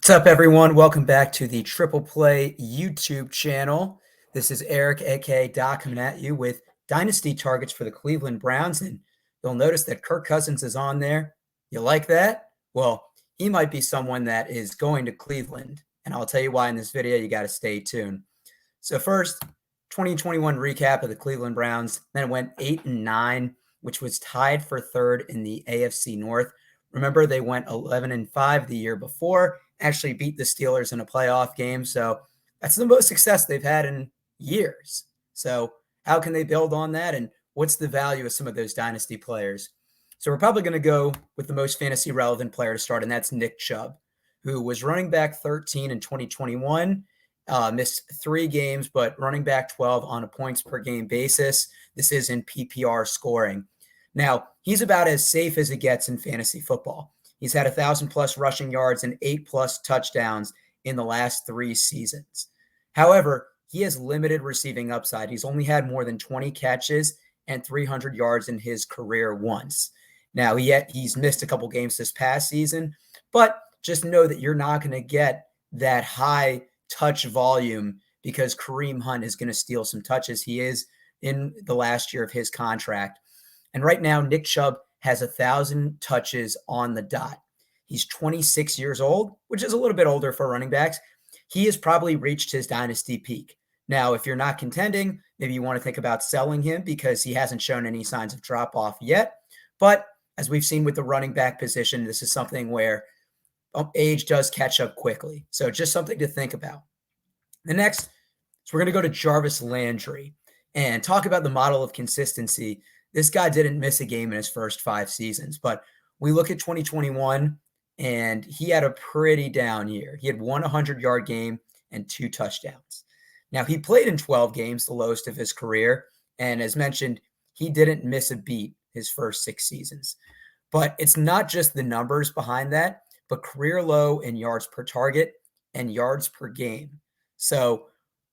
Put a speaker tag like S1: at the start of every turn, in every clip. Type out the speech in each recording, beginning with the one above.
S1: What's up, everyone? Welcome back to the Triple Play YouTube channel. This is Eric, aka Doc, coming at you with Dynasty targets for the Cleveland Browns. And you'll notice that Kirk Cousins is on there. You like that? Well, he might be someone that is going to Cleveland. And I'll tell you why in this video. You got to stay tuned. So first, 2021 recap of the Cleveland Browns. Then it went 8-9, which was tied for third in the AFC North. Remember, they went 11-5 the year before, actually beat the Steelers in a playoff game. So that's the most success they've had in years. So how can they build on that? And what's the value of some of those dynasty players? So we're probably going to go with the most fantasy relevant player to start, and that's Nick Chubb, who was running back 13 in 2021, missed 3 games, but running back 12 on a points per game basis. This is in PPR scoring. Now, he's about as safe as it gets in fantasy football. He's had 1,000+ rushing yards and 8+ touchdowns in the last 3 seasons. However, he has limited receiving upside. He's only had more than 20 catches and 300 yards in his career once. Now, he's missed a couple games this past season, but just know that you're not going to get that high touch volume because Kareem Hunt is going to steal some touches. He is in the last year of his contract. And right now, Nick Chubb has 1,000 touches on the dot. He's 26 years old, which is a little bit older for running backs. He has probably reached his dynasty peak. Now, if you're not contending, maybe you want to think about selling him because he hasn't shown any signs of drop-off yet. But as we've seen with the running back position, this is something where age does catch up quickly. So just something to think about. The next, so we're going to go to Jarvis Landry and talk about the model of consistency. This guy didn't miss a game in his first 5 seasons, but we look at 2021 and he had a pretty down year. He had 100-yard game and 2 touchdowns. Now, he played in 12 games, the lowest of his career. And as mentioned, he didn't miss a beat his first 6 seasons. But it's not just the numbers behind that, but career low in yards per target and yards per game. So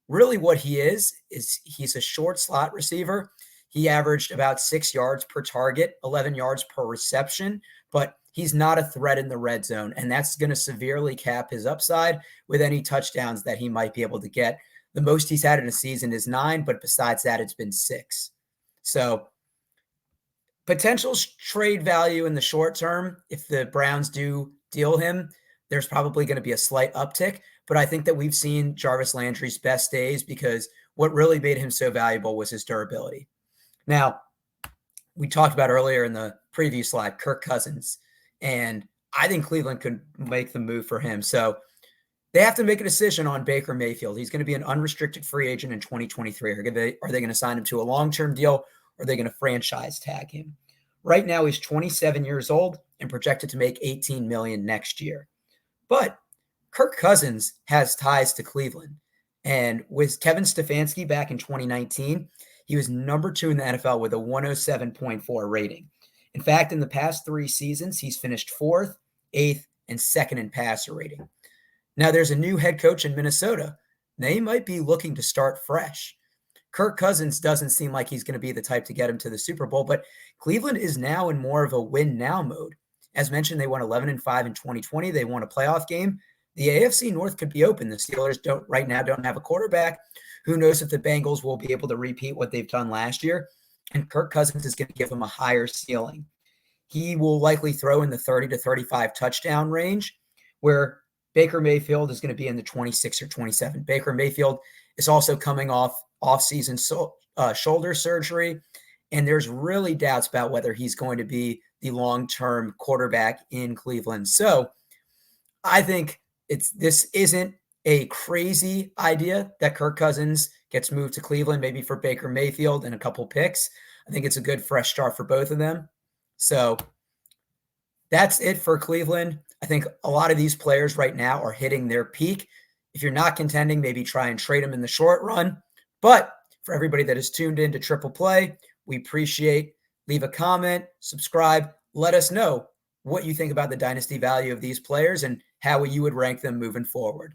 S1: really what he is he's a short slot receiver. He averaged about 6 yards per target, 11 yards per reception, but he's not a threat in the red zone, and that's going to severely cap his upside with any touchdowns that he might be able to get. The most he's had in a season is 9, but besides that, it's been 6. So potential trade value in the short term, if the Browns do deal him, there's probably going to be a slight uptick, but I think that we've seen Jarvis Landry's best days because what really made him so valuable was his durability. Now, we talked about earlier in the preview slide, Kirk Cousins, and I think Cleveland could make the move for him. So they have to make a decision on Baker Mayfield. He's going to be an unrestricted free agent in 2023. Are they going to sign him to a long-term deal, or are they going to franchise tag him? Right now, he's 27 years old and projected to make $18 million next year. But Kirk Cousins has ties to Cleveland. And with Kevin Stefanski back in 2019, he was number 2 in the NFL with a 107.4 rating. In fact, in the past 3 seasons, he's finished 4th, 8th, and 2nd in passer rating. Now, there's a new head coach in Minnesota. They might be looking to start fresh. Kirk Cousins doesn't seem like he's going to be the type to get him to the Super Bowl, but Cleveland is now in more of a win-now mode. As mentioned, they won 11-5 in 2020. They won a playoff game. The AFC North could be open. The Steelers right now don't have a quarterback. Who knows if the Bengals will be able to repeat what they've done last year? And Kirk Cousins is going to give them a higher ceiling. He will likely throw in the 30 to 35 touchdown range, where Baker Mayfield is going to be in the 26 or 27. Baker Mayfield is also coming off-season shoulder surgery, and there's really doubts about whether he's going to be the long-term quarterback in Cleveland. So I think this isn't a crazy idea that Kirk Cousins gets moved to Cleveland, maybe for Baker Mayfield and a couple picks. I think it's a good fresh start for both of them. So that's it for Cleveland. I think a lot of these players right now are hitting their peak. If you're not contending, maybe try and trade them in the short run. But for everybody that is tuned in to Triple Play, we appreciate. Leave a comment, subscribe, let us know what you think about the dynasty value of these players and how you would rank them moving forward.